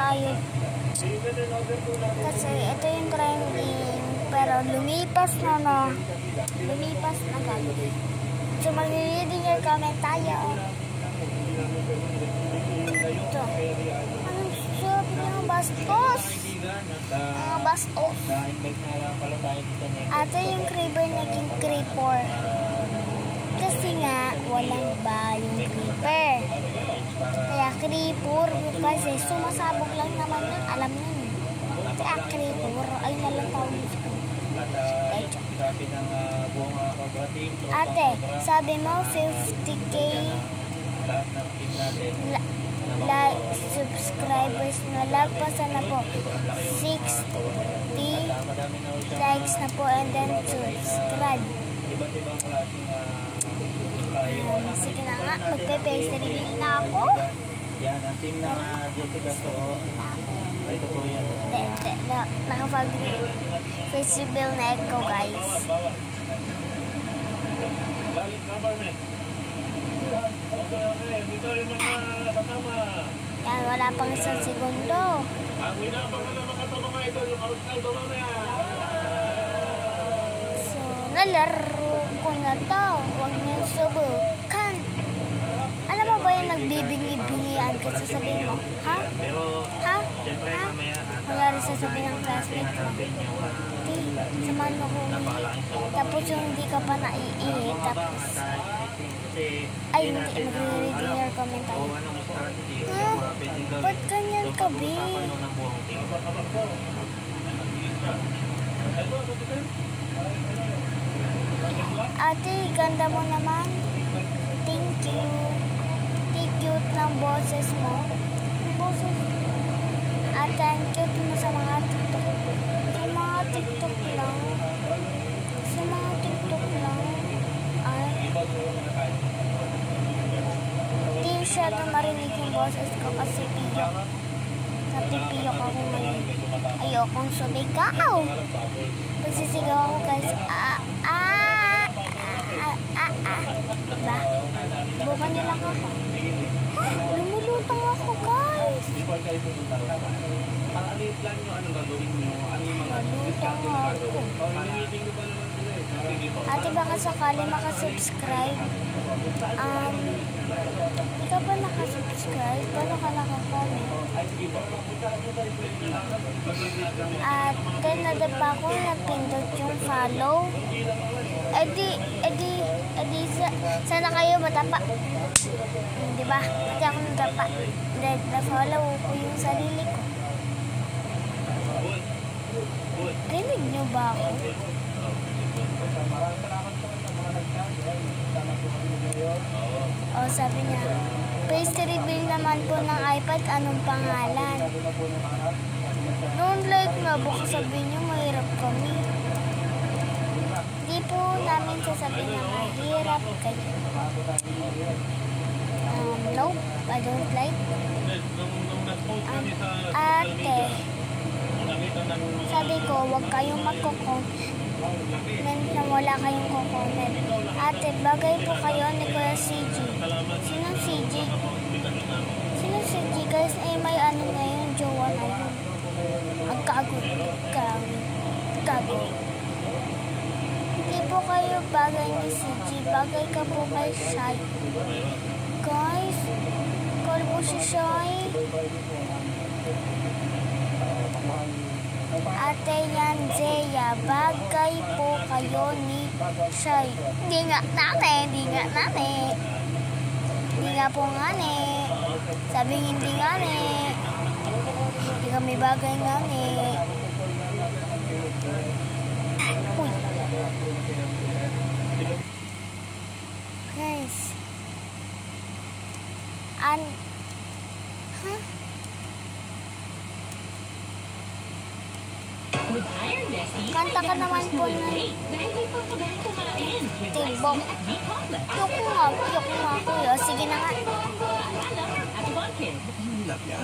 tayo. Kasi ito yung trending. Pero lumipas na guys. So mag-reading your comment tayo. Ito. Anong sabi ng bastos? Mga bastos. Ito yung creeper naging creeper. Kasi nga, walang ba yung creeper. Kaya creeper, kasi sumasabog lang naman yun. Alam nyo yun. Kaya creeper, ay nalang tawag nito. Ate, sabi mo 50k like subscribers na lagpasan na po 60 likes na po and then subscribe. Sige na nga, magpe-face reveal na ako. Yan, ang team ng ito po yan. Hindi, nakapag-face reveal na ako guys. Yan, wala pang isang segundo. So, nalaro ko na to. Huwag niyo subukan. Alam mo ba yung nagbibingi-bingian ka sasabihin mo? Ha? Ha? Ha? Kaya sasabihin ng classmate mo. Samahan mo ko tapos yung hindi ka pa naiihi tapos ay hindi magre-reading your comment tayo. Ha? Ba't ganyan ka, B? Ate, ganda mo naman. Thank you. Cute ng boses mo. Boses. Ate, ang cute mo sa mga TikTok. Sa mga TikTok lang. Sa mga TikTok lang. Ay. Hindi siya na marinig yung boses ko kasi piyok. Natipiyok ako ngayon. Ayokong sumigaw. Pagsisigaw ako guys. Diba? Bukan nila ako. Lumulutang ako guys. Lumulutang ako. Ate, baka sakali makasubscribe. Ikaw ba nakasubscribe? Paano ka nakakomment? Ate, nadapa ko napindot yung follow. Sana kayo matapa. Diba? Kasi ako natapa. Dahil na-follow ko yung sarili ko. Rinig nyo ba ako? Sabi niya, face reveal naman po ng iPad, anong pangalan? Noon like nga, baka sabihin nyo, mahirap kami. Hindi po namin sasabihin na mahirap kayo. Nope, I don't like. Ate, sabi ko, huwag kayong magko-comment na wala kayong kukoment. Ate, bagay po kayo ni Kuya CG. Sinong CG? Sinong CG? Guys, may ano na yun, jowa na yun. Magkago. Hindi po kayo bagay ni CG. Bagay ka po kay Shai. Guys, call po si Shai. Ate yan, Zeya, bagay po kayo ni Shai. Hindi nga po nga ne. Sabing hindi nga ne. Hindi kami bagay nga ne. Uy. Guys. Kanta ka naman po ng tibok. Yoko nga kuya. Sige na nga.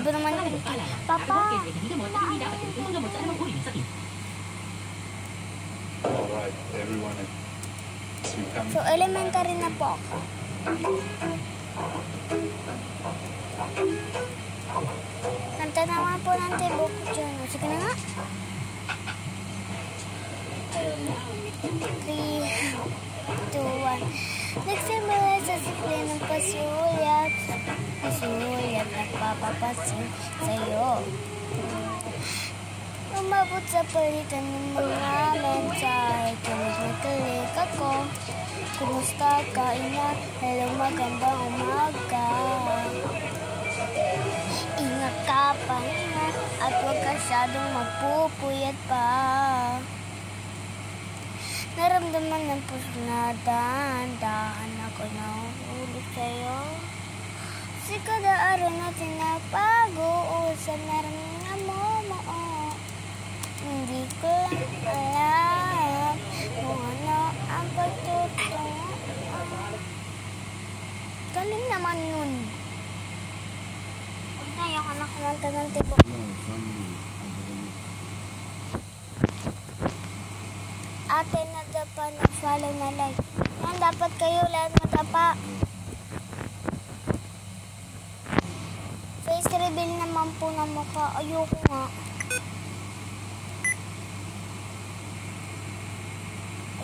Iba naman yung Papa. So elementary na po ako. Kanta Ganda naman po ng tibok ko dyan. Sige na nga. 3, 2, 1. Nagsimula sa sikli ng pasulyat. Pasulyat, nagpapapasin sa'yo. Umabot sa palitan ng mga mensahe. Kilig na kilig ako. Kumusta ka, ina? Hello, magandang umaga. Ingat ka pa, ingat. At huwag ka masyadong magpupuyat pa. Naramdaman ng puso na dahan-dahan ako na ulit sa'yo. Kasi kada araw na tinapag-uusap na rin mo. Hindi ko lang alam kung ano ang pagtutungo. Galing naman nun. Huwag na ayaw ka na kumanta ng tibok. Ate, nadapa na follow na like. Yan, dapat kayo lahat madapa. Face reveal naman po ng mukha. Ayoko nga.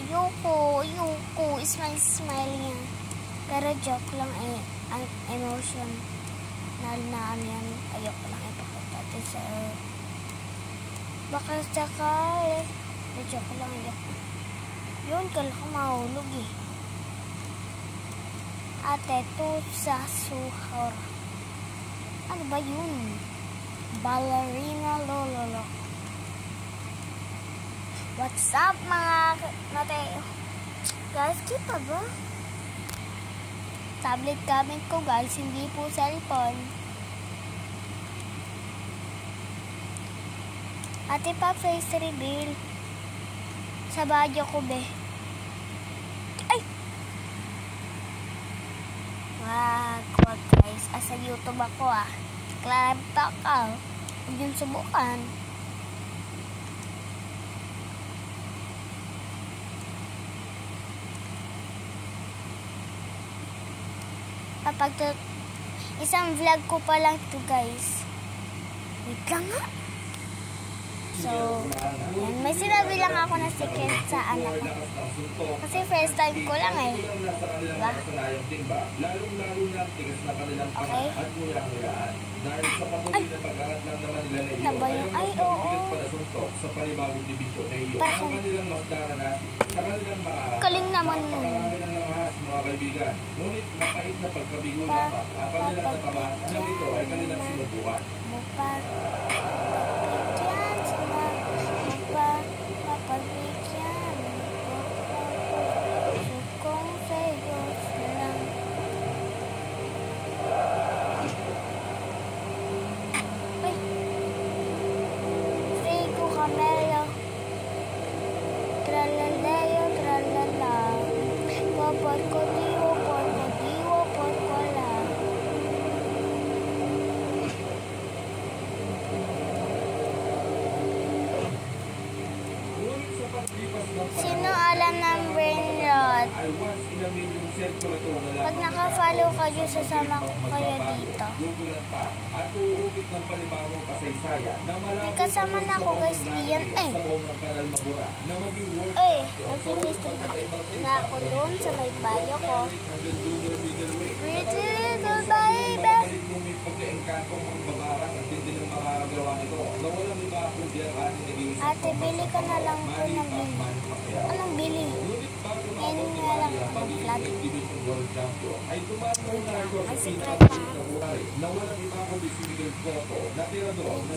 Ayoko. Smile yan. Pero joke lang eh. Ang emotion. Na ano yan. Ayoko lang ipakita sa baka sakali. Joke lang. Ayoko. Yun, kala ko mahulog eh. Ate, to sa suhor. Ano ba yun? Ballerina lololo. What's up mga Mateo? Guys, kita ba? Tablet gamit ko guys, hindi po cellphone. Ate pa face reveal. Sa badyo ko be. Ay! Wag guys, asa YouTube ako ah. Klarita ka. Huwag yung subukan. Kapag isang vlog ko pa lang to guys. Wait lang nga. So, yan. May sinabi lang ako na secret sa anak ko. Kasi first time ko lang eh. Diba? Okay? Ay! Taba yung, ay oo. Parang, kaling naman nun. Sino alam ng brain rot? Pag naka-follow kayo, sasama ko kayo dito. May kasama na ako guys, Ian. Nag-finish na ako doon sa may bayo ko. Pretty little baby. Ate, bili ka na lang po ng bili. Anong bili? Ngayon nga lang ang flat. Ang secret pa.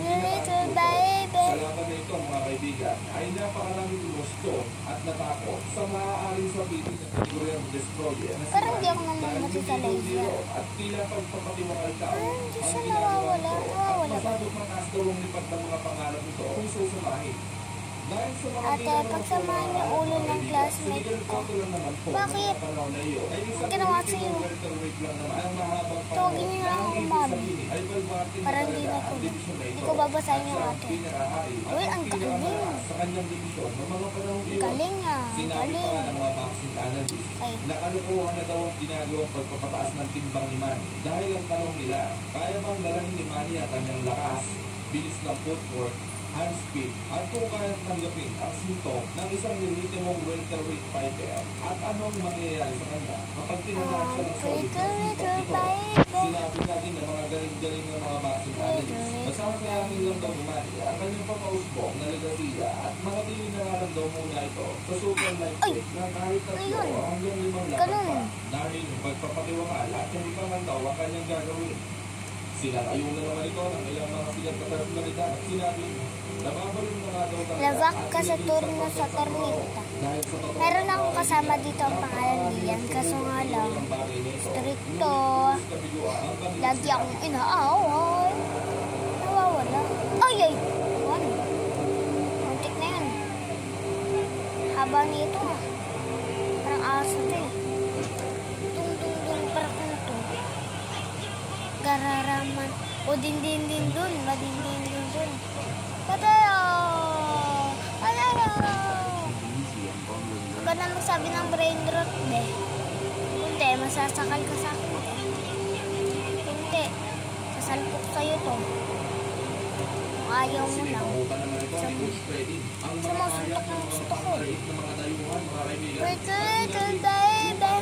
Little baby. Salamat na ito mga kaibigan ay napakaraming gusto at natakot sa maaaring sabihin ng kategoryang destroyer. Parang di ako naman matisalay siya. At tila pagpapatiwakal tao. Hindi siya nawawala. Nawawala ba? Masabot mataas daw ang lipat ng mga pangalan nito kung susumahin. Ate, pagsamahan niyo ulo ng classmate ko. Bakit? Ang ginawa sa'yo. Tawagin niyo na ako mami. Para hindi na ko. Hindi ko babasahin yung ate. Uy, ang galing. Galing ah. Galing. Ay. Nakalukuhan na daw ang ginagawang pagpapataas ng timbang ni Manny. Dahil ang tanong nila, kaya bang dalhin ni Manny ang kanyang lakas bilis ng footwork, hand speed, at kung kaya tanggapin ang sinto ng isang legitimong welterweight fighter at anong mangyayari sa kanya kapag tinanong siya ng solid na sinto ito. Sinabi natin na mga galing-galing ng mga boxing analysts. Masasayahin lang daw umali ang kanyang papausbong na legasiya at manatili na nga lang daw muna ito sa super lightweight na kahit 3 hanggang 5 laban pa dahil pagpapatiwakal at hindi pa man daw ang kanyang gagawin. Sinatayong na naman ito ng ilang mga sigat na personalidad at sinabi na babalik na nga daw Lavak ka sa turno sa Tornita. Meron akong kasama dito ang pangalan Lian, kaso nga lang, stricto. Lagi akong inaaway. Nawawala. Ay, ay! Ano? Muntik na yan. Haba nito ah. Parang aso ito eh. Tung-tung-tung, parang tung-tung. Gararaman. O din-din-din dun. Madin-din-din dun. Patayo! Patayo! Huwag ka na magsabi ng brain rot, be. Hindi, masasakal ka sa akin, be. Hindi. Sasalpok sa'yo to. Kung ayaw mo lang. Sumusuntok ng gusto ko. Wait, little baby.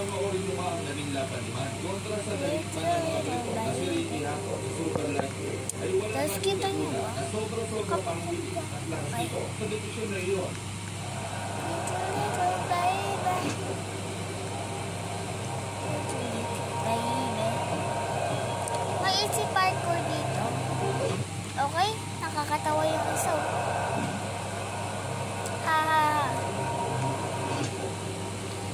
Tapos kita nyo ba? Kapag ay. Little baby. Baby. May easy parkour dito. Okay? Nakakatawa yung isa. Ha ha ha.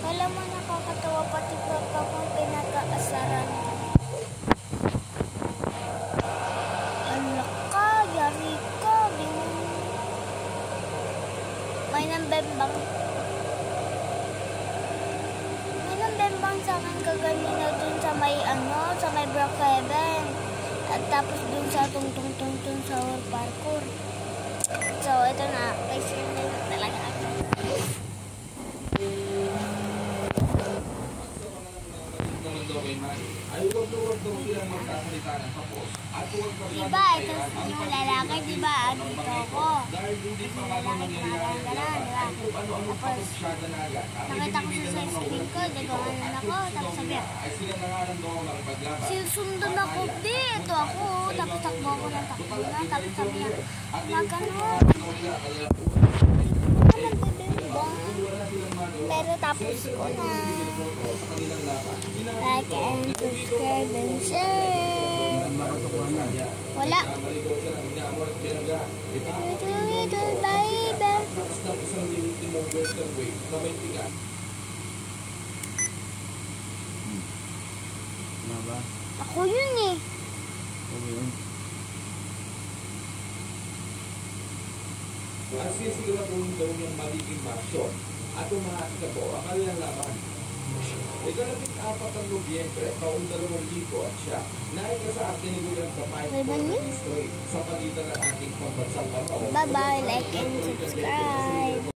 Kala mo nakakatawa pati pa kung pinakaasaran. Alak ka, yari ka, may nambembang. May nambembang sa akin kaganina dun sa may sa may Brookhaven. At tapos dun sa tung-tung-tung-tung sa parkour. So, ito na. Kasi na talaga ako. Diba, ito yung lalaki, diba? Dito ako. Yung lalaki parang gano'n, diba? Tapos, nakita ko siya sa screen ko, nagawanan ako, tapos sabi, sinusundan ako, dito ako, tapos takbo ako ng takbo na, tapos sabi niya, gano'n. Pero tapos ko na. Like and subscribe and share. Wala. Little baby. Ako yun eh. At sisiguraduhin daw niyang magiging maksyon at umahati ka po ang kanilang laban. Ikalapit 4 ng Nobyembre, taong 2000 at siya, naika sa atin ni William Kapay sa pagitan ng ating pambansang pambaon. Bye-bye, like and subscribe.